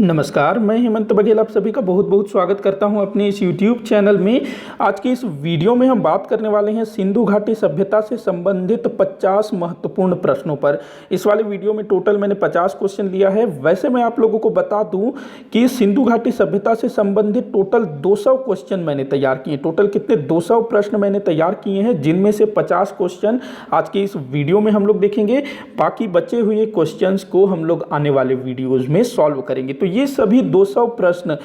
नमस्कार, मैं हेमंत बघेल आप सभी का बहुत बहुत स्वागत करता हूं अपने इस YouTube चैनल में। आज की इस वीडियो में हम बात करने वाले हैं सिंधु घाटी सभ्यता से संबंधित 50 महत्वपूर्ण प्रश्नों पर। इस वाले वीडियो में टोटल मैंने 50 क्वेश्चन लिया है। वैसे मैं आप लोगों को बता दूं कि सिंधु घाटी सभ्यता से संबंधित टोटल 200 क्वेश्चन मैंने तैयार किए। टोटल कितने 200 प्रश्न मैंने तैयार किए हैं, जिनमें से 50 क्वेश्चन आज के इस वीडियो में हम लोग देखेंगे। बाकी बचे हुए क्वेश्चन को हम लोग आने वाले वीडियोज में सॉल्व करेंगे। तो ये सभी 200 प्रश्न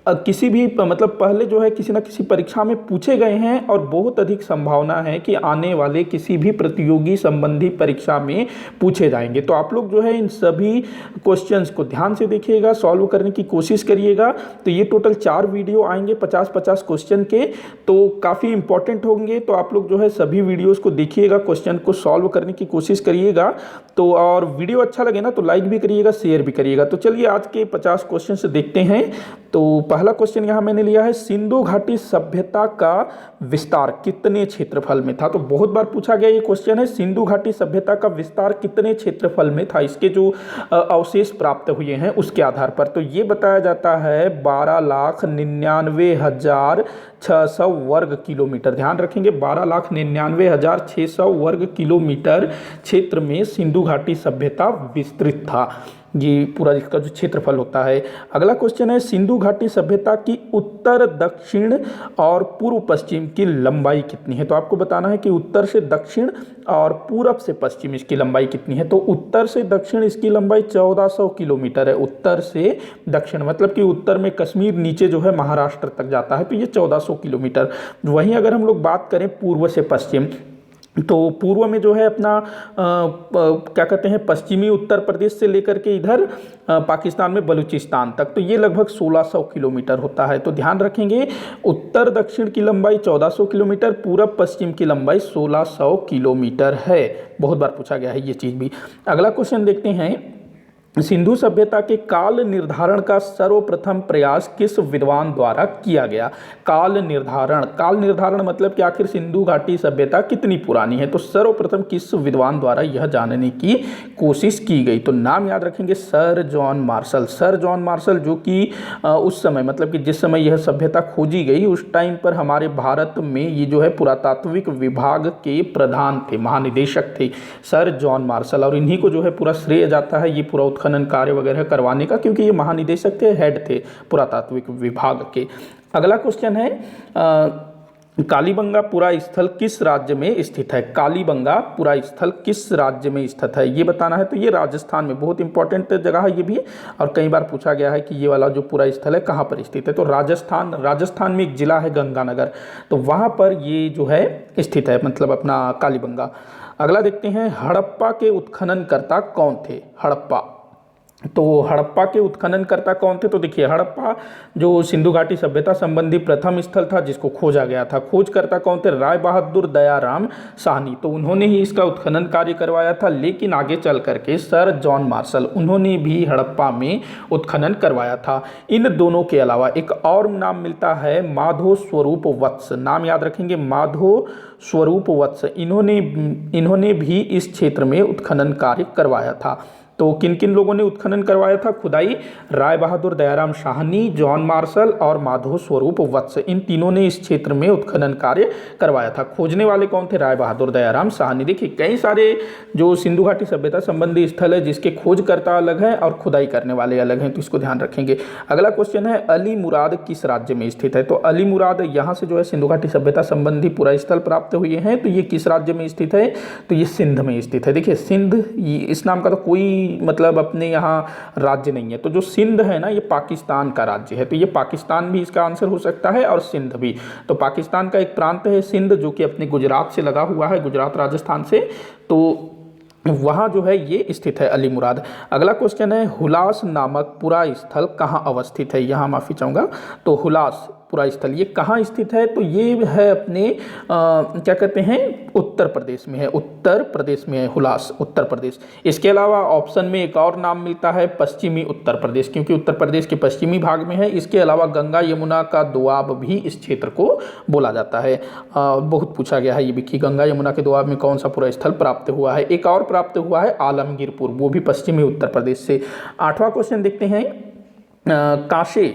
किसी भी मतलब पहले जो है किसी ना किसी परीक्षा में पूछे गए हैं और बहुत अधिक संभावना है कि आने वाले किसी भी प्रतियोगी संबंधी परीक्षा में पूछे जाएंगे। तो आप लोग जो है इन सभी क्वेश्चंस को ध्यान से देखिएगा, सॉल्व करने की कोशिश करिएगा। तो ये टोटल 4 वीडियो आएंगे 50-50 क्वेश्चन के, तो काफ़ी इंपॉर्टेंट होंगे। तो आप लोग जो है सभी वीडियोज़ को देखिएगा, क्वेश्चन को सॉल्व करने की कोशिश करिएगा। तो और वीडियो अच्छा लगे ना तो लाइक भी करिएगा, शेयर भी करिएगा। तो चलिए आज के 50 क्वेश्चन से देखते हैं। तो पहला क्वेश्चन यहाँ मैंने लिया है, सिंधु घाटी सभ्यता का विस्तार कितने क्षेत्रफल में था। तो बहुत बार पूछा गया ये क्वेश्चन है, सिंधु घाटी सभ्यता का विस्तार कितने क्षेत्रफल में था, इसके जो अवशेष प्राप्त हुए हैं उसके आधार पर। तो ये बताया जाता है 12,99,600 वर्ग किलोमीटर। ध्यान रखेंगे 12,99,600 वर्ग किलोमीटर क्षेत्र में सिंधु घाटी सभ्यता विस्तृत था। ये पूरा इसका जो क्षेत्रफल होता है। अगला क्वेश्चन है, सिंधु घाटी सभ्यता की उत्तर दक्षिण और पूर्व पश्चिम की लंबाई कितनी है। तो आपको बताना है कि उत्तर से दक्षिण और पूरब से पश्चिम इसकी लंबाई कितनी है। तो उत्तर से दक्षिण इसकी लंबाई 1400 किलोमीटर है। उत्तर से दक्षिण मतलब कि उत्तर में कश्मीर, नीचे जो है महाराष्ट्र तक जाता है, तो ये 1400 किलोमीटर। वहीं अगर हम लोग बात करें पूर्व से पश्चिम, तो पूर्व में जो है अपना क्या कहते हैं पश्चिमी उत्तर प्रदेश से लेकर के इधर पाकिस्तान में बलूचिस्तान तक, तो ये लगभग 1600 किलोमीटर होता है। तो ध्यान रखेंगे उत्तर दक्षिण की लंबाई 1400 किलोमीटर, पूरब पश्चिम की लंबाई 1600 किलोमीटर है। बहुत बार पूछा गया है ये चीज़ भी। अगला क्वेश्चन देखते हैं, सिंधु सभ्यता के काल निर्धारण का सर्वप्रथम प्रयास किस विद्वान द्वारा किया गया। काल निर्धारण मतलब कि आखिर सिंधु घाटी सभ्यता कितनी पुरानी है। तो सर्वप्रथम किस विद्वान द्वारा यह जानने की कोशिश की गई। तो नाम याद रखेंगे, sir John martial. Sir John martial जो कि उस समय मतलब कि जिस समय यह सभ्यता खोजी गई उस टाइम पर हमारे भारत में ये जो है पुरातात्विक विभाग के प्रधान थे, महानिदेशक थे सर जॉन मार्शल। और इन्हीं को जो है पूरा श्रेय जाता है ये पूरा खनन कार्य वगैरह करवाने का, क्योंकि ये महानिदेशक थे, हेड थे पुरातात्विक विभाग के। अगला क्वेश्चन है, कालीबंगा स्थल किस राज्य में स्थित है। कालीबंगा स्थल किस राज्य में स्थित है ये बताना है। तो ये राजस्थान में, बहुत इंपॉर्टेंट जगह है ये भी, और कई बार पूछा गया है कि ये वाला जो पूरा स्थल है कहाँ पर स्थित है। तो राजस्थान में एक जिला है गंगानगर, तो वहाँ पर ये जो है स्थित है, मतलब अपना कालीबंगा। अगला देखते हैं, हड़प्पा के उत्खननकर्ता कौन थे। तो हड़प्पा के उत्खननकर्ता कौन थे। तो देखिए हड़प्पा जो सिंधु घाटी सभ्यता संबंधी प्रथम स्थल था जिसको खोजा गया था, खोजकर्ता कौन थे, राय बहादुर दयाराम साहनी। तो उन्होंने ही इसका उत्खनन कार्य करवाया था। लेकिन आगे चल करके सर जॉन मार्शल उन्होंने भी हड़प्पा में उत्खनन करवाया था। इन दोनों के अलावा एक और नाम मिलता है, माधो स्वरूप वत्स। नाम याद रखेंगे, माधो स्वरूप वत्स। इन्होंने भी इस क्षेत्र में उत्खनन कार्य करवाया था। तो किन किन लोगों ने उत्खनन करवाया था, खुदाई, राय बहादुर दयाराम साहनी, जॉन मार्शल और माधो स्वरूप वत्स। इन तीनों ने इस क्षेत्र में उत्खनन कार्य करवाया था। खोजने वाले कौन थे, राय बहादुर दयाराम साहनी। देखिए कई सारे जो सिंधु घाटी सभ्यता संबंधी स्थल है जिसके खोजकर्ता अलग है और खुदाई करने वाले अलग हैं, तो इसको ध्यान रखेंगे। अगला क्वेश्चन है, अली मुराद किस राज्य में स्थित है। तो अली मुराद यहाँ से जो है सिंधु घाटी सभ्यता संबंधी पूरा स्थल प्राप्त हुए हैं। तो ये किस राज्य में स्थित है, तो ये सिंध में स्थित है। देखिए सिंध, इस नाम का तो कोई मतलब अपने यहाँ राज्य नहीं है। तो जो सिंध है ना, ये पाकिस्तान का राज्य है। तो ये पाकिस्तान भी इसका आंसर हो सकता है और सिंध भी। तो पाकिस्तान का एक प्रांत है सिंध, जो कि अपने गुजरात से लगा हुआ है, गुजरात राजस्थान से, तो वहाँ जो है ये स्थित है अली मुराद। अगला क्वेश्चन है, हुलास नामक पुरा स्थल कहाँ अवस्थित है। यहाँ माफ़ी चाहूँगा, तो हुलास पुरा स्थल ये कहाँ स्थित है। तो ये है अपने क्या कहते हैं उत्तर प्रदेश में है, उत्तर प्रदेश में है हुलास, उत्तर प्रदेश। इसके अलावा ऑप्शन में एक और नाम मिलता है, पश्चिमी उत्तर प्रदेश, क्योंकि उत्तर प्रदेश के पश्चिमी भाग में है। इसके अलावा गंगा यमुना का दोआब भी इस क्षेत्र को बोला जाता है। बहुत पूछा गया है ये भी कि गंगा यमुना के दोआब में कौन सा पूरा स्थल प्राप्त हुआ है। एक और प्राप्त हुआ है आलमगीरपुर, वो भी पश्चिमी उत्तर प्रदेश से। 8वां क्वेश्चन देखते हैं, कांसे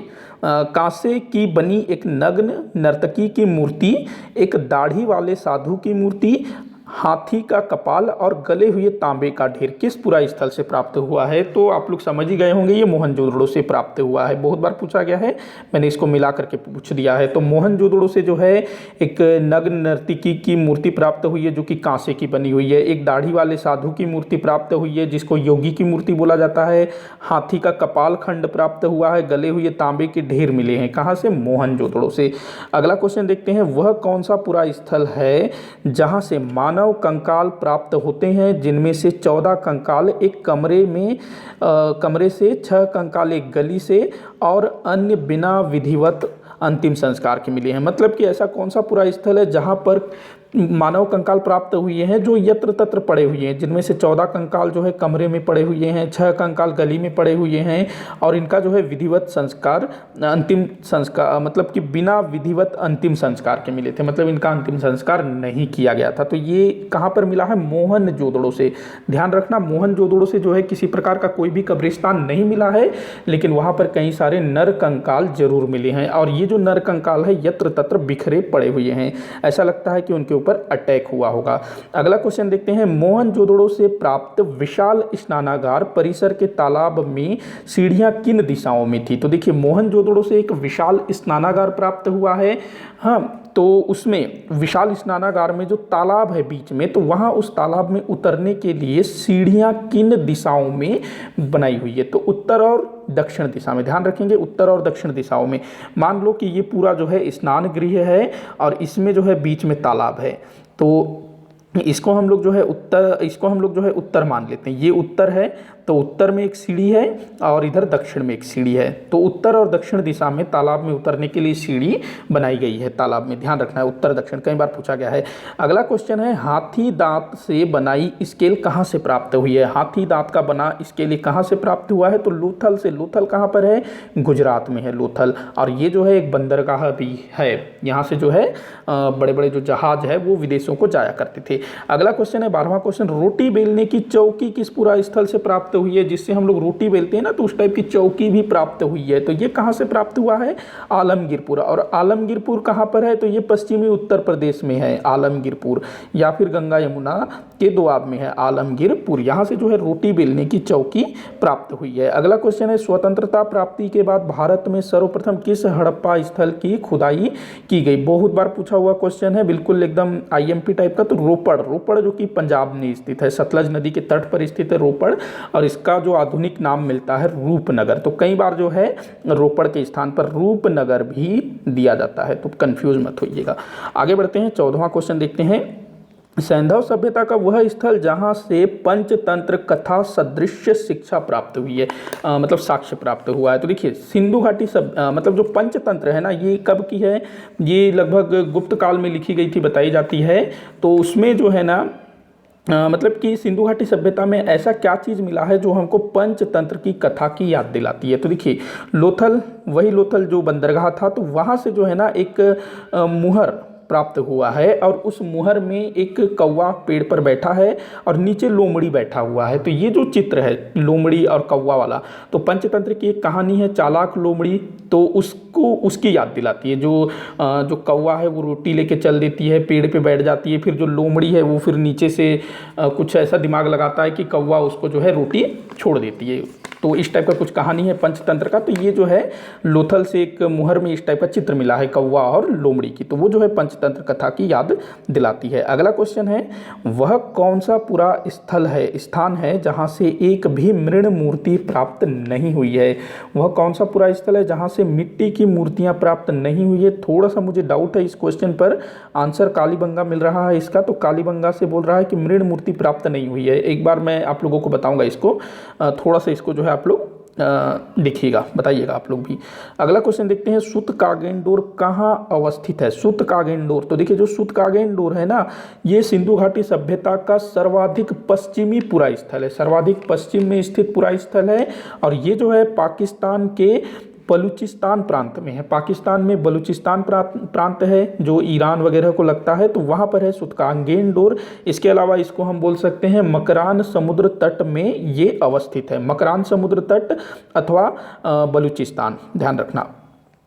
कांसे की बनी एक नग्न नर्तकी की मूर्ति, एक दाढ़ी वाले साधु की मूर्ति, हाथी का कपाल और गले हुए तांबे का ढेर किस पुरा स्थल से प्राप्त हुआ है? तो आप लोग समझ ही गए होंगे, ये मोहनजोदड़ो से प्राप्त हुआ है। बहुत बार पूछा गया है, मैंने इसको मिला करके पूछ दिया है। तो मोहनजोदड़ो से जो है एक नग्न नर्तकी की मूर्ति प्राप्त हुई है जो कि कांसे की बनी हुई है, एक दाढ़ी वाले साधु की मूर्ति प्राप्त हुई है जिसको योगी की मूर्ति बोला जाता है, हाथी का कपाल खंड प्राप्त हुआ है, गले हुए तांबे के ढेर मिले हैं। कहाँ से? मोहनजोदड़ो से। अगला क्वेश्चन देखते हैं, वह कौन सा पुरा स्थल है जहाँ से मानव कंकाल प्राप्त होते हैं, जिनमें से 14 कंकाल एक कमरे से, 6 कंकाल एक गली से और अन्य बिना विधिवत अंतिम संस्कार के मिले हैं। मतलब कि ऐसा कौन सा पूरा स्थल है जहाँ पर मानव कंकाल प्राप्त हुए हैं जो यत्र तत्र पड़े हुए हैं, जिनमें से 14 कंकाल जो है कमरे में पड़े हुए हैं, 6 कंकाल गली में पड़े हुए हैं और इनका जो है विधिवत संस्कार, अंतिम संस्कार, मतलब कि बिना विधिवत अंतिम संस्कार के मिले थे, मतलब इनका अंतिम संस्कार नहीं किया गया था। तो ये कहाँ पर मिला है? मोहनजोदड़ो से। ध्यान रखना, मोहनजोदड़ो से जो है किसी प्रकार का कोई भी कब्रिस्तान नहीं मिला है, लेकिन वहाँ पर कई सारे नर कंकाल जरूर मिले हैं और ये जो नर कंकाल है यत्र तत्र बिखरे पड़े हुए हैं। ऐसा लगता है कि उनके ऊपर अटैक हुआ होगा। अगला क्वेश्चन देखते हैं, मोहनजोदड़ो से प्राप्त विशाल स्नानागार परिसर के तालाब में सीढ़ियां किन दिशाओं में थी? तो देखिए, मोहनजोदड़ो से एक विशाल स्नानागार प्राप्त हुआ है। हाँ, तो उसमें विशाल स्नानागार में जो तालाब है बीच में, तो वहाँ उस तालाब में उतरने के लिए सीढ़ियाँ किन दिशाओं में बनाई हुई है? तो उत्तर और दक्षिण दिशा में। ध्यान रखेंगे, उत्तर और दक्षिण दिशाओं में। मान लो कि ये पूरा जो है स्नान गृह है और इसमें जो है बीच में तालाब है, तो इसको हम लोग जो है उत्तर मान लेते हैं। ये उत्तर है, तो उत्तर में एक सीढ़ी है और इधर दक्षिण में एक सीढ़ी है। तो उत्तर और दक्षिण दिशा में तालाब में उतरने के लिए सीढ़ी बनाई गई है तालाब में। ध्यान रखना है, उत्तर दक्षिण कई बार पूछा गया है। अगला क्वेश्चन है, हाथी दांत से बनाई स्केल कहाँ से प्राप्त हुई है? हाथी दांत का बना स्केल कहाँ से प्राप्त हुआ है? तो लोथल से। लोथल कहाँ पर है? गुजरात में है लोथल। और ये जो है एक बंदरगाह भी है, यहाँ से जो है बड़े बड़े जो जहाज है वो विदेशों को जाया करते थे। अगला क्वेश्चन है 12वां क्वेश्चन, रोटी बेलने की चौकी किस पुरा स्थल से प्राप्त हुई है? जिससे हम लोग रोटी बेलते हैं ना, तो उस टाइप की चौकी भी प्राप्त हुई है। तो ये कहाँ से प्राप्त हुआ है? आलमगीरपुर। और आलमगीरपुर कहाँ पर है? तो ये पश्चिमी उत्तर प्रदेश में है आलमगीरपुर, या फिर गंगा यमुना के दोआब में है आलमगीरपुर। यहाँ से जो है रोटी बेलने की चौकी प्राप्त हुई है। अगला क्वेश्चन है, स्वतंत्रता प्राप्ति के बाद भारत में सर्वप्रथम किस हड़प्पा स्थल की खुदाई की गई? बहुत बार पूछा हुआ क्वेश्चन है, बिल्कुल एकदम IMP टाइप का। तो रोपड़ जो कि पंजाब में स्थित है, सतलज नदी के तट पर स्थित है रोपड़, और इसका जो आधुनिक नाम मिलता है रूपनगर। तो कई बार जो है रोपड़ के स्थान पर रूपनगर भी दिया जाता है, तो कंफ्यूज मत होइएगा। आगे बढ़ते हैं, 14वां क्वेश्चन देखते हैं, सैंधव सभ्यता का वह स्थल जहाँ से पंचतंत्र कथा सदृश शिक्षा प्राप्त हुई है, मतलब साक्ष्य प्राप्त हुआ है। तो देखिए, सिंधु घाटी मतलब जो पंचतंत्र है ना, ये कब की है? ये लगभग गुप्त काल में लिखी गई थी, बताई जाती है। तो उसमें जो है ना मतलब कि सिंधु घाटी सभ्यता में ऐसा क्या चीज़ मिला है जो हमको पंचतंत्र की कथा की याद दिलाती है? तो देखिए, लोथल, वही लोथल जो बंदरगाह था, तो वहाँ से जो है ना एक मुहर प्राप्त हुआ है और उस मुहर में एक कौवा पेड़ पर बैठा है और नीचे लोमड़ी बैठा हुआ है। तो ये जो चित्र है लोमड़ी और कौवा वाला, तो पंचतंत्र की एक कहानी है चालाक लोमड़ी, तो उसको उसकी याद दिलाती है। जो कौवा है वो रोटी लेके चल देती है, पेड़ पे बैठ जाती है, फिर जो लोमड़ी है वो फिर नीचे से कुछ ऐसा दिमाग लगाता है कि कौवा उसको जो है रोटी छोड़ देती है। तो इस टाइप का कुछ कहानी है पंचतंत्र का। तो ये जो है लोथल से एक मुहर में इस टाइप का चित्र मिला है कौवा और लोमड़ी की, तो वो जो है पंचतंत्र कथा की याद दिलाती है। अगला क्वेश्चन है, वह कौन सा पूरा स्थान है जहाँ से एक भी मृण मूर्ति प्राप्त नहीं हुई है? वह कौन सा पूरा स्थल है जहाँ से मिट्टी की मूर्तियाँ प्राप्त नहीं हुई है? थोड़ा सा मुझे डाउट है इस क्वेश्चन पर, आंसर कालीबंगा मिल रहा है इसका। तो कालीबंगा से बोल रहा है कि मृण मूर्ति प्राप्त नहीं हुई है। एक बार मैं आप लोगों को बताऊंगा इसको, थोड़ा सा इसको जो है आप लोग लिखिएगा, बताइएगा आप लोग भी। अगला क्वेश्चन देखते हैं, सूतकागेंडोर कहाँ अवस्थित है? सूतकागेंडोर, तो देखिए जो सूतकागेंडोर है ना, ये सिंधु घाटी सभ्यता का सर्वाधिक पश्चिमी पुरा स्थल है, सर्वाधिक पश्चिम में स्थित पुरा स्थल है। और ये जो है पाकिस्तान के बलूचिस्तान प्रांत में है। पाकिस्तान में बलूचिस्तान प्रांत है जो ईरान वगैरह को लगता है, तो वहाँ पर है सुतकांगेंडोर। इसके अलावा इसको हम बोल सकते हैं मकरान समुद्र तट में ये अवस्थित है, मकरान समुद्र तट अथवा बलूचिस्तान, ध्यान रखना।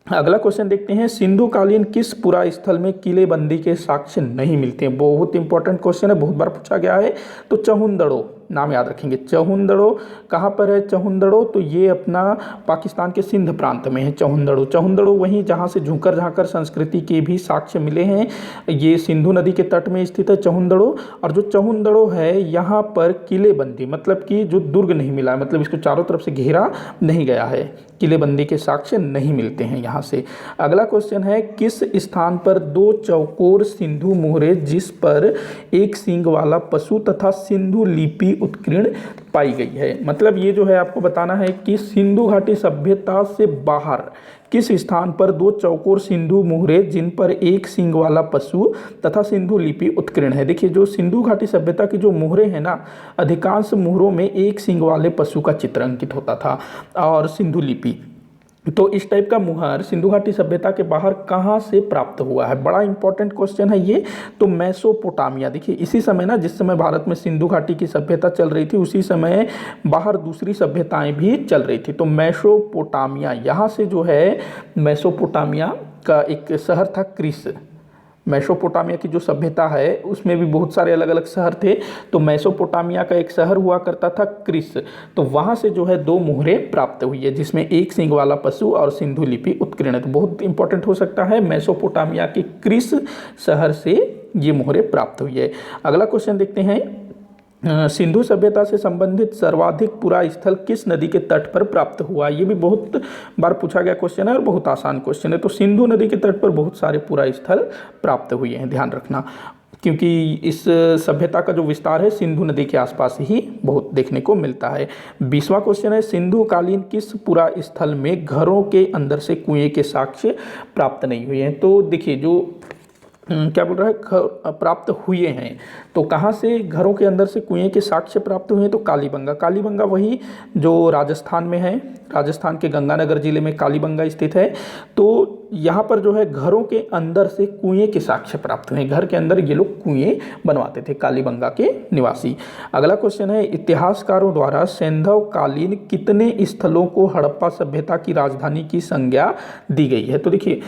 अगला क्वेश्चन देखते हैं, सिंधु कालीन किस पुरा स्थल में किलेबंदी के साक्ष्य नहीं मिलते हैं? बहुत इंपॉर्टेंट क्वेश्चन है, बहुत बार पूछा गया है। तो चहुंदड़ो नाम याद रखेंगे। चहुंदड़ो कहाँ पर है? चहुंदड़ो तो ये अपना पाकिस्तान के सिंध प्रांत में है चहुंदड़ो। चहुंदड़ो वहीं जहाँ से झुकर झाकर संस्कृति के भी साक्ष्य मिले हैं, ये सिंधु नदी के तट में स्थित है चहुंदड़ो। और जो चहुंदड़ो है यहाँ पर किलेबंदी मतलब कि जो दुर्ग नहीं मिला है, मतलब इसको चारों तरफ से घेरा नहीं गया है, किलेबंदी के साक्ष्य नहीं मिलते हैं यहाँ से। अगला क्वेश्चन है, किस स्थान पर दो चौकोर सिंधु मोहरे जिस पर एक सींग वाला पशु तथा सिंधु लिपि उत्कीर्ण पाई गई है? मतलब ये जो है आपको बताना है कि सिंधु घाटी सभ्यता से बाहर किस स्थान पर दो चौकोर सिंधु मोहरे जिन पर एक सींग वाला पशु तथा सिंधु लिपि उत्कीर्ण है। देखिए जो सिंधु घाटी सभ्यता की जो मोहरे हैं ना, अधिकांश मोहरों में एक सींग वाले पशु का चित्र अंकित होता था। और सिंधु लिपि, तो इस टाइप का मुहर सिंधु घाटी सभ्यता के बाहर कहाँ से प्राप्त हुआ है? बड़ा इंपॉर्टेंट क्वेश्चन है ये। तो मेसोपोटामिया, देखिए इसी समय ना, जिस समय भारत में सिंधु घाटी की सभ्यता चल रही थी उसी समय बाहर दूसरी सभ्यताएं भी चल रही थी। तो मेसोपोटामिया, यहाँ से जो है मेसोपोटामिया का एक शहर था क्रिस। मेसोपोटामिया की जो सभ्यता है उसमें भी बहुत सारे अलग अलग शहर थे, तो मेसोपोटामिया का एक शहर हुआ करता था क्रिस। तो वहाँ से जो है दो मोहरे प्राप्त हुई है जिसमें एक सींग वाला पशु और सिंधु लिपि उत्कीर्ण है। तो बहुत इंपॉर्टेंट हो सकता है, मेसोपोटामिया के क्रिस शहर से ये मोहरे प्राप्त हुई है। अगला क्वेश्चन देखते हैं, सिंधु सभ्यता से संबंधित सर्वाधिक पुरा स्थल किस नदी के तट पर प्राप्त हुआ? ये भी बहुत बार पूछा गया क्वेश्चन है और बहुत आसान क्वेश्चन है। तो सिंधु नदी के तट पर बहुत सारे पुरा स्थल प्राप्त हुए हैं, ध्यान रखना, क्योंकि इस सभ्यता का जो विस्तार है सिंधु नदी के आसपास ही बहुत देखने को मिलता है। 20वां क्वेश्चन है, सिंधु कालीन किस पुरा स्थल में घरों के अंदर से कुएं के साक्ष्य प्राप्त नहीं हुए हैं? तो देखिए जो क्या बोल रहा है, प्राप्त हुए हैं, तो कहाँ से घरों के अंदर से कुएं के साक्ष्य प्राप्त हुए हैं? तो कालीबंगा। कालीबंगा वही जो राजस्थान में है, राजस्थान के गंगानगर जिले में कालीबंगा स्थित है। तो यहाँ पर जो है घरों के अंदर से कुएं के साक्ष्य प्राप्त हुए हैं, घर के अंदर ये लोग कुएं बनवाते थे, कालीबंगा के निवासी। अगला क्वेश्चन है, इतिहासकारों द्वारा सैंधव कालीन कितने स्थलों को हड़प्पा सभ्यता की राजधानी की संज्ञा दी गई है? तो देखिए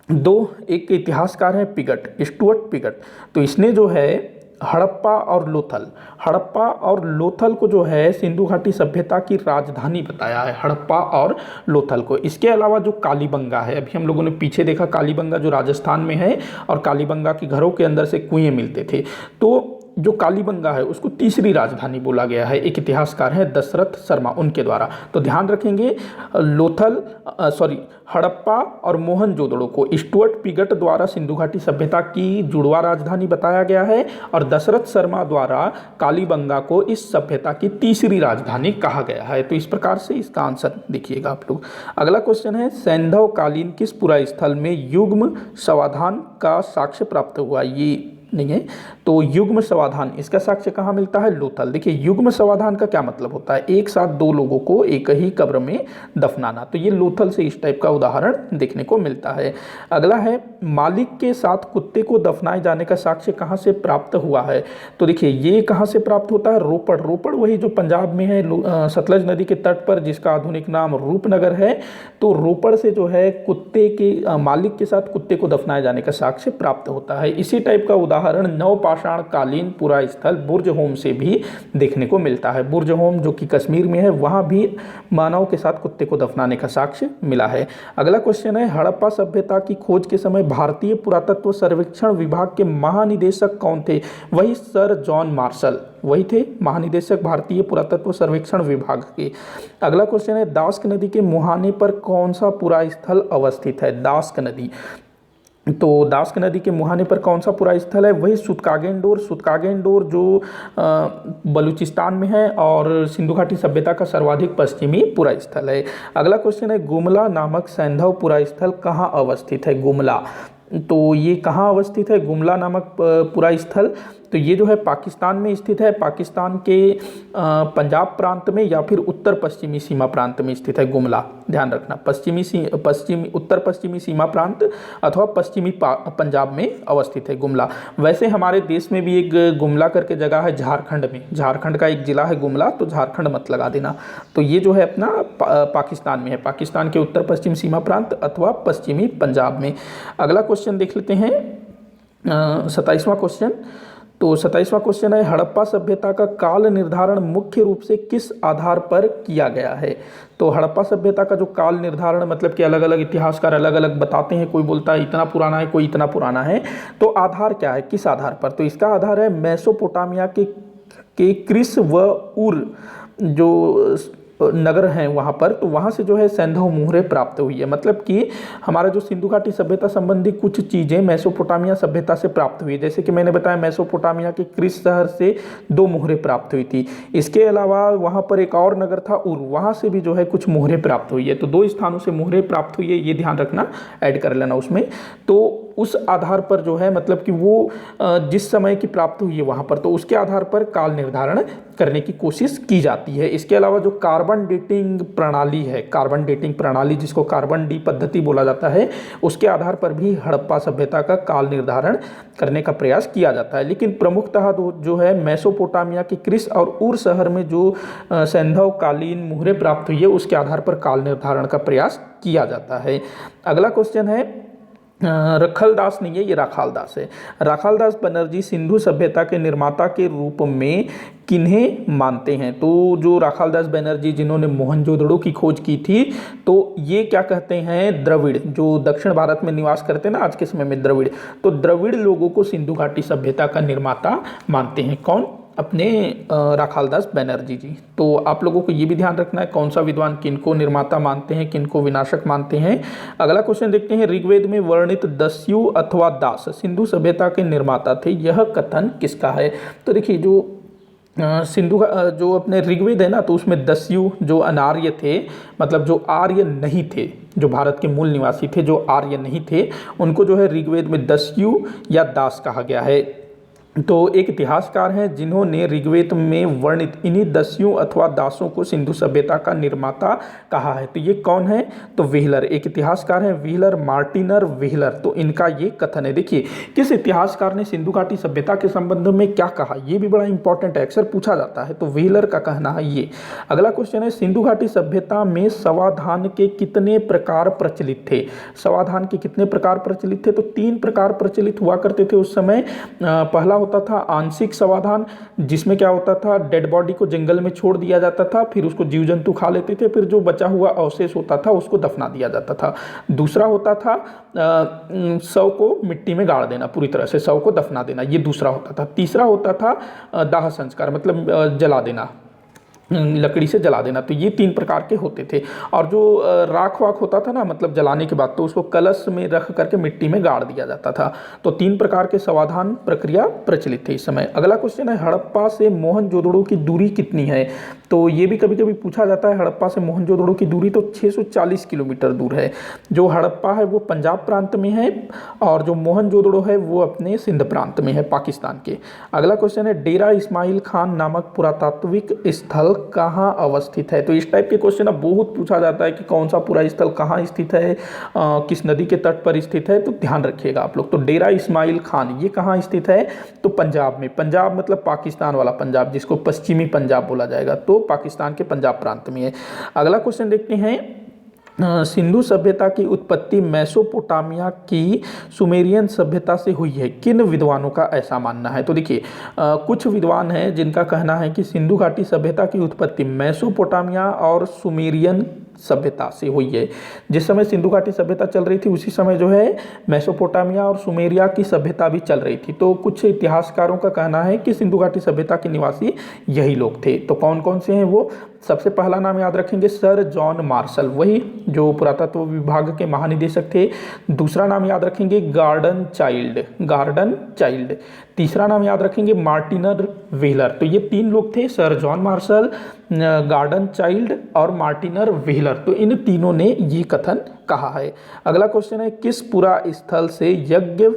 दो, एक इतिहासकार है पिगट, स्टुअर्ट पिगट, तो इसने जो है हड़प्पा और लोथल को जो है सिंधु घाटी सभ्यता की राजधानी बताया है, हड़प्पा और लोथल को। इसके अलावा जो कालीबंगा है, अभी हम लोगों ने पीछे देखा कालीबंगा जो राजस्थान में है, और कालीबंगा के घरों के अंदर से कुएं मिलते थे, तो जो कालीबंगा है उसको तीसरी राजधानी बोला गया है। एक इतिहासकार है दशरथ शर्मा, उनके द्वारा। तो ध्यान रखेंगे हड़प्पा और मोहनजोदड़ो को स्टुअर्ट पिगट द्वारा सिंधु घाटी सभ्यता की जुड़वा राजधानी बताया गया है, और दशरथ शर्मा द्वारा कालीबंगा को इस सभ्यता की तीसरी राजधानी कहा गया है। तो इस प्रकार से इसका आंसर देखिएगा आप लोग। अगला क्वेश्चन है, सैंधव कालीन किस पुरा स्थल में युग्म समाधान का साक्ष्य प्राप्त हुआ? ये नहीं है, तो युग्म समाधान इसका साक्ष्य कहाँ मिलता है? लोथल। देखिए युग्म समाधान का क्या मतलब होता है? एक साथ दो लोगों को एक ही कब्र में दफनाना, तो ये लोथल से इस टाइप का उदाहरण देखने को मिलता है। अगला है, मालिक के साथ कुत्ते को दफनाए जाने का साक्ष्य कहाँ से प्राप्त हुआ है? तो देखिए ये कहाँ से प्राप्त होता है? रोपड़। रोपड़ वही जो पंजाब में है, सतलज नदी के तट पर, जिसका आधुनिक नाम रूपनगर है। तो रोपड़ से जो है कुत्ते के मालिक के साथ कुत्ते को दफनाए जाने का साक्ष्य प्राप्त होता है। इसी टाइप का उदाहरण नवपाषाण कालीन पुरा स्थल बुर्ज होम से भी देखने को मिलता है। बुर्ज होम जो कि कश्मीर में है, वहां भी मानव के साथ कुत्ते को दफनाने का साक्ष्य मिला है। अगला क्वेश्चन है, हड़प्पा सभ्यता की खोज के समय भारतीय पुरातत्व सर्वेक्षण विभाग के महानिदेशक कौन थे? वही सर जॉन मार्शल, वही थे महानिदेशक भारतीय पुरातत्व सर्वेक्षण विभाग के। अगला क्वेश्चन है, दास्क नदी के मुहाने पर कौन सा पुरा स्थल अवस्थित है? दास्क नदी, तो दास्क नदी के मुहाने पर कौन सा पुरा स्थल है? वही सुतकागेंडोर। सुतकागेंडोर जो बलूचिस्तान में है और सिंधु घाटी सभ्यता का सर्वाधिक पश्चिमी पुरा स्थल है। अगला क्वेश्चन है, गुमला नामक सैंधव पुरा स्थल कहाँ अवस्थित है? गुमला, तो ये कहाँ अवस्थित है? गुमला नामक पुरा स्थल तो ये जो है पाकिस्तान में स्थित है, पाकिस्तान के पंजाब प्रांत में या फिर उत्तर पश्चिमी सीमा प्रांत में स्थित है गुमला। ध्यान रखना, उत्तर पश्चिमी सीमा प्रांत अथवा पश्चिमी पंजाब में अवस्थित है गुमला। वैसे हमारे देश में भी एक गुमला करके जगह है झारखंड में, झारखंड का एक जिला है गुमला, तो झारखंड मत लगा देना। तो ये जो है अपना पाकिस्तान में है, पाकिस्तान के उत्तर पश्चिम सीमा प्रांत अथवा पश्चिमी पंजाब में। अगला क्वेश्चन देख लेते हैं 27वां क्वेश्चन। तो 27वां क्वेश्चन है, हड़प्पा सभ्यता का काल निर्धारण मुख्य रूप से किस आधार पर किया गया है। तो हड़प्पा सभ्यता का जो काल निर्धारण मतलब कि अलग अलग इतिहासकार अलग अलग बताते हैं, कोई बोलता है इतना पुराना है, कोई इतना पुराना है। तो आधार क्या है, किस आधार पर? तो इसका आधार है मेसोपोटामिया के क्रिस व उर जो नगर हैं वहाँ पर, तो वहाँ से जो है सैंधव मुहरें प्राप्त हुई है। मतलब कि हमारा जो सिंधु घाटी सभ्यता संबंधी कुछ चीज़ें मेसोपोटामिया सभ्यता से प्राप्त हुई, जैसे कि मैंने बताया मेसोपोटामिया के क्रिस शहर से 2 मुहरें प्राप्त हुई थी। इसके अलावा वहाँ पर एक और नगर था उर, वहाँ से भी जो है कुछ मुहरें प्राप्त हुई है। तो 2 स्थानों से मुहरें प्राप्त हुई है, ये ध्यान रखना, ऐड कर लेना उसमें। तो उस आधार पर जो है मतलब कि वो जिस समय की प्राप्त हुई है वहाँ पर, तो उसके आधार पर काल निर्धारण करने की कोशिश की जाती है। इसके अलावा जो कार्बन डेटिंग प्रणाली है, कार्बन डेटिंग प्रणाली जिसको कार्बन डी पद्धति बोला जाता है, उसके आधार पर भी हड़प्पा सभ्यता का काल निर्धारण करने का प्रयास किया जाता है। लेकिन प्रमुखतः जो है मेसोपोटामिया के क्रिस और उर शहर में जो सैंधव कालीन मुहरें प्राप्त हुई है उसके आधार पर काल निर्धारण का प्रयास किया जाता है। अगला क्वेश्चन है, रखलदास नहीं है, ये राखालदास है। राखालदास बनर्जी सिंधु सभ्यता के निर्माता के रूप में किन्हें मानते हैं? तो जो राखालदास बनर्जी जिन्होंने मोहनजोदड़ो की खोज की थी, तो ये क्या कहते हैं, द्रविड़, जो दक्षिण भारत में निवास करते हैं ना आज के समय में द्रविड़, तो द्रविड़ लोगों को सिंधु घाटी सभ्यता का निर्माता मानते हैं। कौन? अपने राखालदास बनर्जी जी। तो आप लोगों को ये भी ध्यान रखना है कौन सा विद्वान किनको निर्माता मानते हैं, किनको विनाशक मानते हैं। अगला क्वेश्चन देखते हैं, ऋग्वेद में वर्णित दस्यु अथवा दास सिंधु सभ्यता के निर्माता थे, यह कथन किसका है? तो देखिए जो जो अपने ऋग्वेद है ना, तो उसमें दस्यु जो अनार्य थे, मतलब जो आर्य नहीं थे, जो भारत के मूल निवासी थे, जो आर्य नहीं थे, उनको जो है ऋग्वेद में दस्यु या दास कहा गया है। तो एक इतिहासकार हैं जिन्होंने ऋग्वेद में वर्णित इन्हीं दस्युओं अथवा दासों को सिंधु सभ्यता का निर्माता कहा है। तो ये कौन है? तो व्हीलर, एक इतिहासकार हैं व्हीलर, मार्टिनर व्हीलर। तो इनका ये कथन है। देखिए किस इतिहासकार ने सिंधु घाटी सभ्यता के संबंध में क्या कहा, ये भी बड़ा इंपॉर्टेंट है, अक्सर पूछा जाता है। तो व्हीलर का कहना है ये। अगला क्वेश्चन है, सिंधु घाटी सभ्यता में समाधान के कितने प्रकार प्रचलित थे? समाधान के कितने प्रकार प्रचलित थे? तो 3 प्रकार प्रचलित हुआ करते थे उस समय। पहला होता था आंशिक समाधान, जिसमें क्या होता था, डेड बॉडी को जंगल में छोड़ दिया जाता था, फिर उसको जीव जंतु खा लेते थे, फिर जो बचा हुआ अवशेष होता था उसको दफना दिया जाता था। दूसरा होता था शव को मिट्टी में गाड़ देना, पूरी तरह से शव को दफना देना, ये दूसरा होता था। तीसरा होता था दाह संस्कार, मतलब जला देना, लकड़ी से जला देना। तो ये 3 प्रकार के होते थे। और जो राख वाख होता था ना, मतलब जलाने के बाद, तो उसको कलश में रख करके मिट्टी में गाड़ दिया जाता था। तो 3 प्रकार के समाधान प्रक्रिया प्रचलित थे इस समय। अगला क्वेश्चन है, हड़प्पा से मोहनजोदड़ो की दूरी कितनी है? तो ये भी कभी कभी पूछा जाता है। हड़प्पा से मोहनजोदड़ो की दूरी तो 640 किलोमीटर दूर है। जो हड़प्पा है वो पंजाब प्रांत में है और जो मोहनजोदड़ो है वो अपने सिंध प्रांत में है, पाकिस्तान के। अगला क्वेश्चन है, डेरा इस्माइल खान नामक पुरातात्विक स्थल कहाँ अवस्थित है? तो इस टाइप के क्वेश्चन अब बहुत पूछा जाता है कि कौन सा पूरा स्थल कहाँ स्थित है, किस नदी के तट पर स्थित है। तो ध्यान रखिएगा आप लोग। तो डेरा इस्माइल खान ये कहाँ स्थित है? तो पंजाब में। पंजाब मतलब पाकिस्तान वाला पंजाब, जिसको पश्चिमी पंजाब बोला जाएगा, तो पाकिस्तान के पंजाब प्रांत में है। अगला क्वेश्चन देखते हैं, सिंधु सभ्यता की उत्पत्ति मेसोपोटामिया की सुमेरियन सभ्यता से हुई है, किन विद्वानों का ऐसा मानना है? तो देखिए कुछ विद्वान हैं जिनका कहना है कि सिंधु घाटी सभ्यता की उत्पत्ति मेसोपोटामिया और सुमेरियन सभ्यता से हुई है। जिस समय सिंधु घाटी सभ्यता चल रही थी उसी समय जो है मेसोपोटामिया और सुमेरिया की सभ्यता भी चल रही थी। तो कुछ इतिहासकारों का कहना है कि सिंधु घाटी सभ्यता के निवासी यही लोग थे। तो कौन कौन से हैं वो? सबसे पहला नाम याद रखेंगे सर जॉन मार्शल, वही जो पुरातत्व विभाग के महानिदेशक थे। दूसरा नाम याद रखेंगे गार्डन चाइल्ड। तीसरा नाम याद रखेंगे मार्टिनर व्हीलर। तो ये 3 लोग थे, sir John Marshall, Gordon Childe और मार्टिनर व्हीलर। तो इन तीनों ने ये कथन कहा है। अगला क्वेश्चन है, किस पुरा स्थल से यज्ञ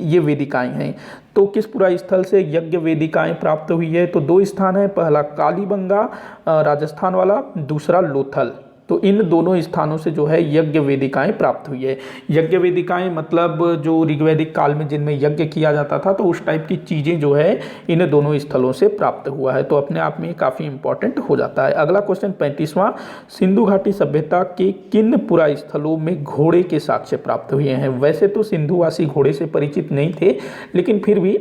ये वेदिकाएं हैं। तो किस पुरा स्थल से यज्ञ वेदिकाएं प्राप्त हुई है। तो 2 स्थान है, पहला कालीबंगा राजस्थान वाला, दूसरा लोथल। तो इन दोनों स्थानों से जो है यज्ञ वेदिकाएं प्राप्त हुई है। यज्ञ वेदिकाएं मतलब जो ऋग्वैदिक काल में जिनमें यज्ञ किया जाता था, तो उस टाइप की चीज़ें जो है इन दोनों स्थलों से प्राप्त हुआ है। तो अपने आप में काफ़ी इंपॉर्टेंट हो जाता है। अगला क्वेश्चन 35वां, सिंधु घाटी सभ्यता के किन पुरा स्थलों में घोड़े के साक्ष्य प्राप्त हुए हैं। वैसे तो सिंधुवासी घोड़े से परिचित नहीं थे, लेकिन फिर भी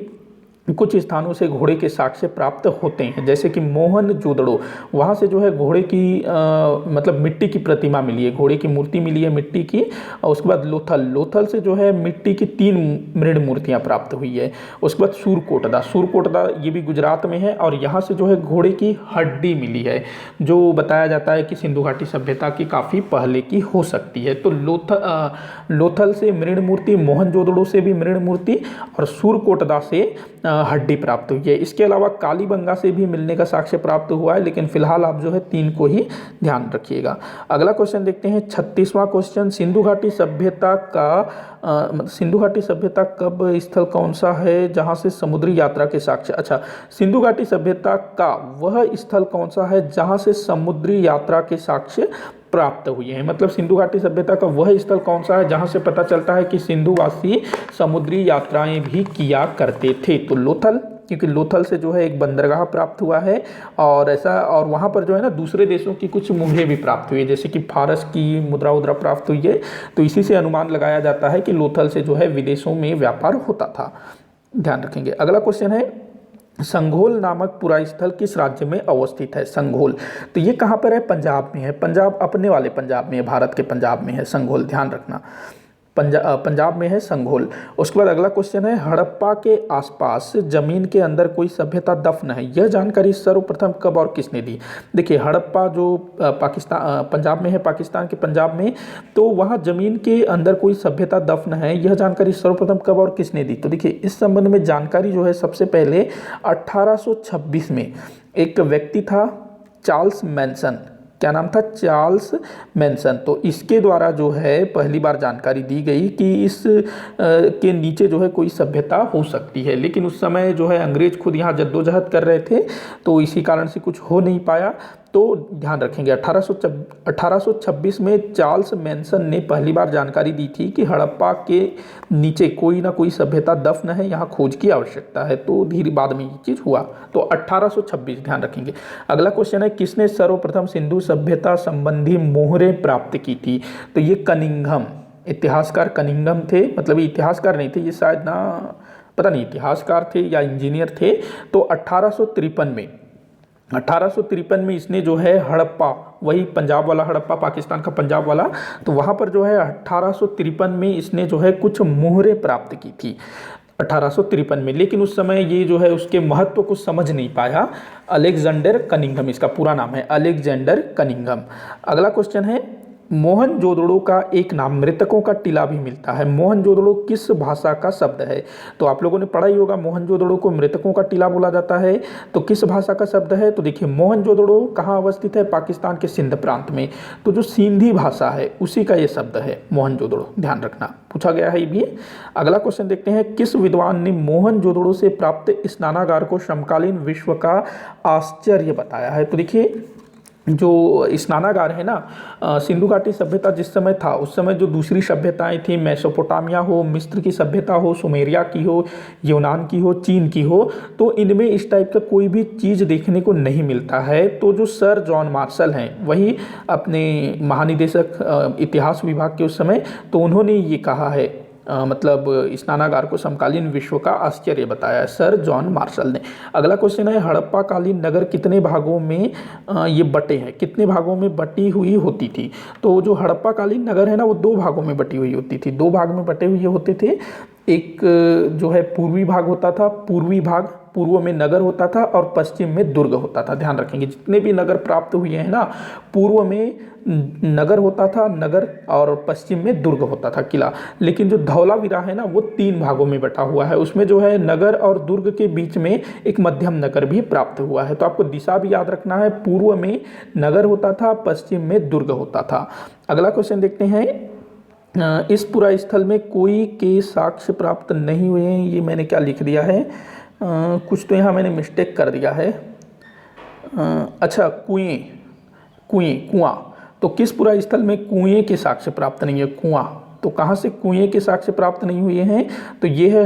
कुछ स्थानों से घोड़े के साक्ष्य प्राप्त होते हैं, जैसे कि मोहनजोदड़ो, वहाँ से जो है घोड़े की मतलब मिट्टी की प्रतिमा मिली है, घोड़े की मूर्ति मिली है मिट्टी की। और उसके बाद लोथल से जो है मिट्टी की 3 मृण मूर्तियाँ प्राप्त हुई है। उसके बाद सूरकोटदा ये भी गुजरात में है, और यहाँ से जो है घोड़े की हड्डी मिली है, जो बताया जाता है कि सिंधु घाटी सभ्यता की काफ़ी पहले की हो सकती है। तो लोथल से मृण मूर्ति, मोहनजोदड़ो से भी मृण मूर्ति, और सूरकोटदा से हड्डी प्राप्त हुई है। इसके अलावा कालीबंगा से भी मिलने का साक्ष्य प्राप्त हुआ है, लेकिन फिलहाल आप जो है 3 को ही ध्यान रखिएगा। अगला क्वेश्चन देखते हैं 36वां क्वेश्चन, सिंधु घाटी सभ्यता कब स्थल कौन सा है जहां से समुद्री यात्रा के साक्ष्य। अच्छा, सिंधु घाटी सभ्यता का वह स्थल कौन सा है जहां से समुद्री यात्रा के साक्ष्य प्राप्त हुए हैं। मतलब सिंधु घाटी सभ्यता का वह स्थल कौन सा है जहां से पता चलता है कि सिंधुवासी समुद्री यात्राएं भी किया करते थे। तो लोथल, क्योंकि लोथल से जो है एक बंदरगाह प्राप्त हुआ है, और ऐसा, और वहाँ पर जो है ना दूसरे देशों की कुछ मुद्रें भी प्राप्त हुई है, जैसे कि फारस की मुद्रा प्राप्त हुई है। तो इसी से अनुमान लगाया जाता है कि लोथल से जो है विदेशों में व्यापार होता था। ध्यान रखेंगे। अगला क्वेश्चन है, संघोल नामक पुरा स्थल किस राज्य में अवस्थित है। संघोल, तो ये कहाँ पर है, पंजाब में है। पंजाब अपने वाले पंजाब में है, भारत के पंजाब में है संघोल, ध्यान रखना, पंजाब में है संघोल। उसके बाद अगला क्वेश्चन है, हड़प्पा के आसपास जमीन के अंदर कोई सभ्यता दफन है, यह जानकारी सर्वप्रथम कब और किसने दी। देखिए, हड़प्पा जो पंजाब में है, पाकिस्तान के पंजाब में, तो वहाँ जमीन के अंदर कोई सभ्यता दफन है, यह जानकारी सर्वप्रथम कब और किसने दी। तो देखिए, इस संबंध में जानकारी जो है सबसे पहले 1826 में एक व्यक्ति था, चार्ल्स मैनसन। क्या नाम था, चार्ल्स मैनसन। तो इसके द्वारा जो है पहली बार जानकारी दी गई कि इस के नीचे जो है कोई सभ्यता हो सकती है। लेकिन उस समय जो है अंग्रेज खुद यहाँ जद्दोजहद कर रहे थे, तो इसी कारण से कुछ हो नहीं पाया। तो ध्यान रखेंगे, 1826 में चार्ल्स मैनसन ने पहली बार जानकारी दी थी कि हड़प्पा के नीचे कोई ना कोई सभ्यता दफन है, यहाँ खोज की आवश्यकता है। तो धीरे बाद में ये चीज़ हुआ। तो 1826 ध्यान रखेंगे। अगला क्वेश्चन है, किसने सर्वप्रथम सिंधु सभ्यता संबंधी मोहरें प्राप्त की थी। तो ये कनिंघम, इतिहासकार कनिंघम थे। मतलब ये इतिहासकार नहीं थे, ये शायद ना, पता नहीं इतिहासकार थे या इंजीनियर थे। तो 1853 में इसने जो है हड़प्पा, वही पंजाब वाला हड़प्पा, पाकिस्तान का पंजाब वाला, तो वहाँ पर जो है 1853 में इसने जो है कुछ मोहरें प्राप्त की थी 1853 में। लेकिन उस समय ये जो है उसके महत्व को समझ नहीं पाया। अलेक्जेंडर कनिंघम इसका पूरा नाम है, अलेक्जेंडर कनिंघम। अगला क्वेश्चन है, मोहनजोदड़ो का एक नाम मृतकों का टीला भी मिलता है। मोहनजोदड़ो किस भाषा का शब्द है। तो आप लोगों ने पढ़ा ही होगा, मोहनजोदड़ो को मृतकों का टीला बोला जाता है। तो किस भाषा का शब्द है। तो देखिए, मोहनजोदड़ो कहाँ अवस्थित है, पाकिस्तान के सिंध प्रांत में। तो जो सिंधी भाषा है उसी का ये शब्द है मोहनजोदड़ो, ध्यान रखना, पूछा गया है ये भी। अगला क्वेश्चन देखते हैं, किस विद्वान ने मोहनजोदड़ो से प्राप्त स्नानागार को समकालीन विश्व का आश्चर्य बताया है। तो देखिए, जो स्नानागार है ना, सिंधु घाटी सभ्यता जिस समय था, उस समय जो दूसरी सभ्यताएं थी, मेसोपोटामिया हो, मिस्र की सभ्यता हो, सुमेरिया की हो, यूनान की हो, चीन की हो, तो इनमें इस टाइप का कोई भी चीज़ देखने को नहीं मिलता है। तो जो सर जॉन मार्शल हैं, वही अपने महानिदेशक इतिहास विभाग के उस समय, तो उन्होंने ये कहा है, मतलब स्नानागार को समकालीन विश्व का आश्चर्य बताया है सर जॉन मार्शल ने। अगला क्वेश्चन है, हड़प्पा कालीन नगर कितने भागों में ये बटे हैं, कितने भागों में बटी हुई होती थी। तो जो हड़प्पा कालीन नगर है ना, वो 2 भागों में बटी हुई होती थी, 2 भाग में बटे हुए होते थे। एक जो है पूर्वी भाग होता था, पूर्वी भाग पूर्व में नगर होता था और पश्चिम में दुर्ग होता था। ध्यान रखेंगे जितने भी नगर प्राप्त हुए हैं ना, पूर्व में नगर होता था, नगर, और पश्चिम में दुर्ग होता था, किला। लेकिन जो धौलावीरा है ना, वो 3 भागों में बटा हुआ है। उसमें जो है नगर और दुर्ग के बीच में एक मध्यम नगर भी प्राप्त हुआ है। तो आपको दिशा भी याद रखना है, पूर्व में नगर होता था, पश्चिम में दुर्ग होता था। अगला क्वेश्चन देखते हैं, इस पुरा स्थल में कोई के साक्ष्य प्राप्त नहीं हुए हैं। ये मैंने क्या लिख दिया है, कुछ तो यहाँ मैंने मिस्टेक कर दिया है। अच्छा, कुआं, तो किस पुरा स्थल में कुएं के साक्ष्य प्राप्त नहीं है? कुआं, तो कहाँ से कुएं के साक्ष्य प्राप्त नहीं हुए हैं? तो ये है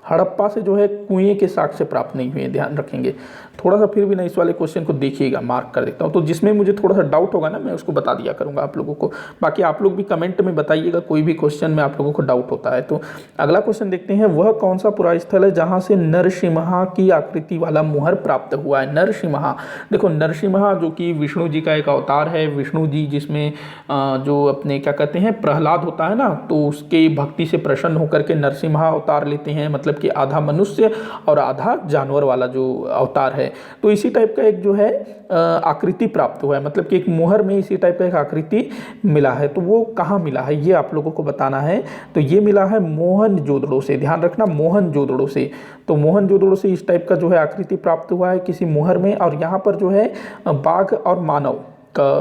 हड़प्पा से जो है कुएं के साक्ष्य प्राप्त नहीं हुए। ध्यान रखेंगे थोड़ा सा, फिर भी ना इस वाले क्वेश्चन को देखिएगा, मार्क कर देता हूँ। तो जिसमें मुझे थोड़ा सा डाउट होगा ना, मैं उसको बता दिया करूँगा आप लोगों को। बाकी आप लोग भी कमेंट में बताइएगा कोई भी क्वेश्चन में आप लोगों को डाउट होता है। तो अगला क्वेश्चन देखते हैं, वह कौन सा पुरा स्थल है जहाँ से नरसिम्हा की आकृति वाला मुहर प्राप्त हुआ है? नरसिम्हा, देखो नरसिम्हा जो कि विष्णु जी का एक अवतार है। विष्णु जी जिसमें जो अपने क्या कहते हैं, प्रहलाद होता है ना, तो उसके भक्ति से प्रसन्न होकर के नरसिम्हा अवतार लेते हैं, मतलब कि आधा मनुष्य और आधा जानवर वाला जो अवतार है। तो इसी टाइप का एक जो है आकृति प्राप्त हुआ है, मतलब कि एक मुहर में इसी टाइप का एक आकृति मिला है। तो वो कहाँ मिला है ये आप लोगों को बताना है। तो ये मिला है मोहनजोदड़ो से। ध्यान रखना, मोहनजोदड़ो से। तो मोहनजोदड़ो से इस टाइप का जो है आकृति प्राप्त हुआ है किसी मुहर में, और यहाँ पर जो है बाघ और मानव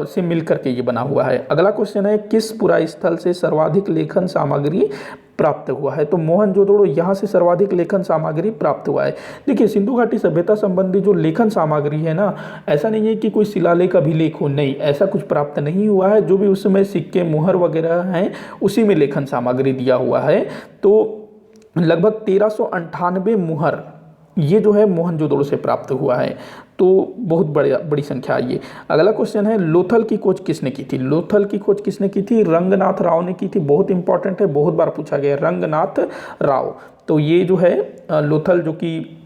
से मिलकर के ये बना हुआ है। अगला क्वेश्चन है, किस पुरा स्थल से सर्वाधिक लेखन सामग्री प्राप्त हुआ है? तो मोहनजोदड़ो यहाँ से सर्वाधिक लेखन सामग्री प्राप्त हुआ है। देखिए सिंधु घाटी सभ्यता संबंधी जो लेखन सामग्री है ना, ऐसा नहीं है कि कोई शिलालेख अभिलेख हो, नहीं, ऐसा कुछ प्राप्त नहीं हुआ है। जो भी उस समय सिक्के मुहर वगैरह हैं उसी में लेखन सामग्री दिया हुआ है। तो लगभग 1398 मुहर ये जो है मोहनजोदड़ो से प्राप्त हुआ है। तो बहुत बड़ी संख्या है ये। अगला क्वेश्चन है, लोथल की खोज किसने की थी? लोथल की खोज किसने की थी? रंगनाथ राव ने की थी। बहुत इंपॉर्टेंट है, बहुत बार पूछा गया, रंगनाथ राव। तो ये जो है लोथल जो कि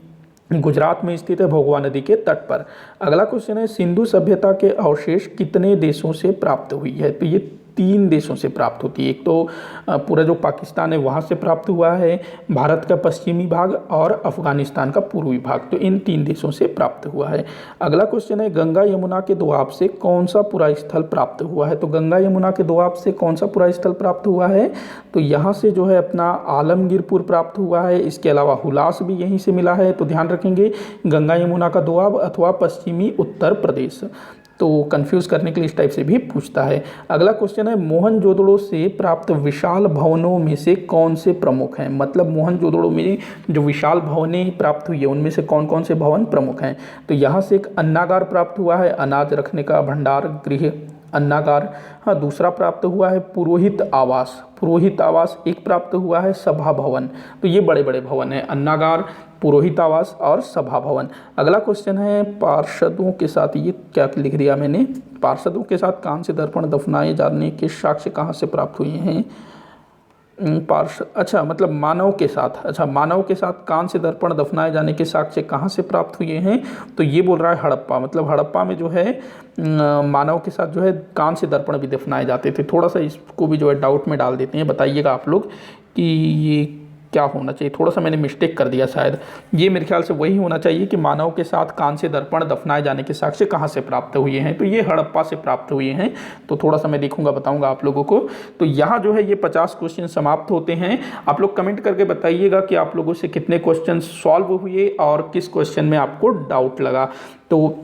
गुजरात में स्थित है, भोगवा नदी के तट पर। अगला क्वेश्चन है, सिंधु सभ्यता के अवशेष कितने देशों से प्राप्त हुई है? तो ये 3 देशों से प्राप्त होती है। एक तो पूरा जो पाकिस्तान है वहाँ से प्राप्त हुआ है, भारत का पश्चिमी भाग और अफगानिस्तान का पूर्वी भाग। तो इन 3 देशों से प्राप्त हुआ है। अगला क्वेश्चन है, गंगा यमुना के दोआब से कौन सा पुरा स्थल प्राप्त हुआ है? तो गंगा यमुना के दोआब से कौन सा पुरा स्थल प्राप्त हुआ है? तो यहाँ से जो है अपना आलमगीरपुर प्राप्त हुआ है। इसके अलावा हुलास भी यहीं से मिला है। तो ध्यान रखेंगे, गंगा यमुना का दोआब अथवा पश्चिमी उत्तर प्रदेश। तो कंफ्यूज करने के लिए इस टाइप से भी पूछता है। अगला क्वेश्चन है, मोहनजोदड़ो से प्राप्त विशाल भवनों में से कौन से प्रमुख हैं? मतलब मोहनजोदड़ो में जो विशाल भवनें प्राप्त हुई है उनमें से कौन कौन से भवन प्रमुख हैं? तो यहाँ से एक अन्नागार प्राप्त हुआ है, अनाज रखने का भंडार गृह, अन्नागार। हाँ, दूसरा प्राप्त हुआ है पुरोहित आवास। पुरोहित आवास एक प्राप्त हुआ है, सभा भवन। तो ये बड़े बड़े भवन हैं, अन्नागार, पुरोहित आवास और सभा भवन। अगला क्वेश्चन है, पार्षदों के साथ, ये क्या लिख दिया मैंने, पार्षदों के साथ कांस्य दर्पण दफनाए जाने के साक्ष्य कहाँ से प्राप्त हुए हैं? अच्छा, मतलब मानव के साथ, अच्छा मानव के साथ कांस्य दर्पण दफनाए जाने के साक्ष्य कहाँ से प्राप्त हुए हैं? तो ये बोल रहा है हड़प्पा। मतलब हड़प्पा में जो है मानव के साथ जो है कांस्य दर्पण भी दफनाए जाते थे। थोड़ा सा इसको भी जो है डाउट में डाल देते हैं, बताइएगा आप लोग कि ये क्या होना चाहिए। थोड़ा सा मैंने मिस्टेक कर दिया शायद, ये मेरे ख्याल से वही होना चाहिए कि मानव के साथ कांस्य दर्पण दफनाए जाने के साक्ष्य कहाँ से प्राप्त हुए हैं? तो ये हड़प्पा से प्राप्त हुए हैं। तो थोड़ा सा मैं देखूंगा, बताऊंगा आप लोगों को। तो यहाँ जो है ये 50 क्वेश्चन समाप्त होते हैं। आप लोग कमेंट करके बताइएगा कि आप लोगों से कितने क्वेश्चन सॉल्व हुए और किस क्वेश्चन में आपको डाउट लगा। तो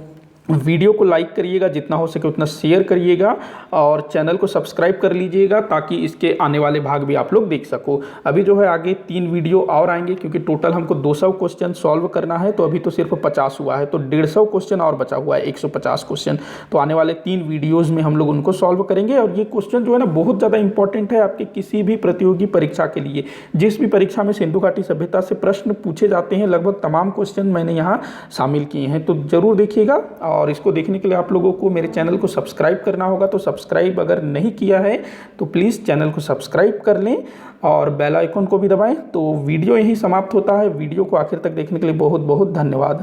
वीडियो को लाइक करिएगा, जितना हो सके उतना शेयर करिएगा और चैनल को सब्सक्राइब कर लीजिएगा ताकि इसके आने वाले भाग भी आप लोग देख सको। अभी जो है आगे 3 वीडियो और आएंगे क्योंकि टोटल हमको 200 क्वेश्चन सॉल्व करना है। तो अभी तो सिर्फ 50 हुआ है, तो 150 क्वेश्चन और बचा हुआ है, 150 क्वेश्चन। तो आने वाले 3 वीडियोज़ में हम लोग उनको सॉल्व करेंगे। और ये क्वेश्चन जो है ना बहुत ज़्यादा इंपॉर्टेंट है आपके किसी भी प्रतियोगी परीक्षा के लिए। जिस भी परीक्षा में सिंधु घाटी सभ्यता से प्रश्न पूछे जाते हैं लगभग तमाम क्वेश्चन मैंने यहाँ शामिल किए हैं। तो ज़रूर देखिएगा और इसको देखने के लिए आप लोगों को मेरे चैनल को सब्सक्राइब करना होगा। तो सब्सक्राइब अगर नहीं किया है तो प्लीज़ चैनल को सब्सक्राइब कर लें और बेल आइकन को भी दबाएं। तो वीडियो यहीं समाप्त होता है। वीडियो को आखिर तक देखने के लिए बहुत बहुत धन्यवाद।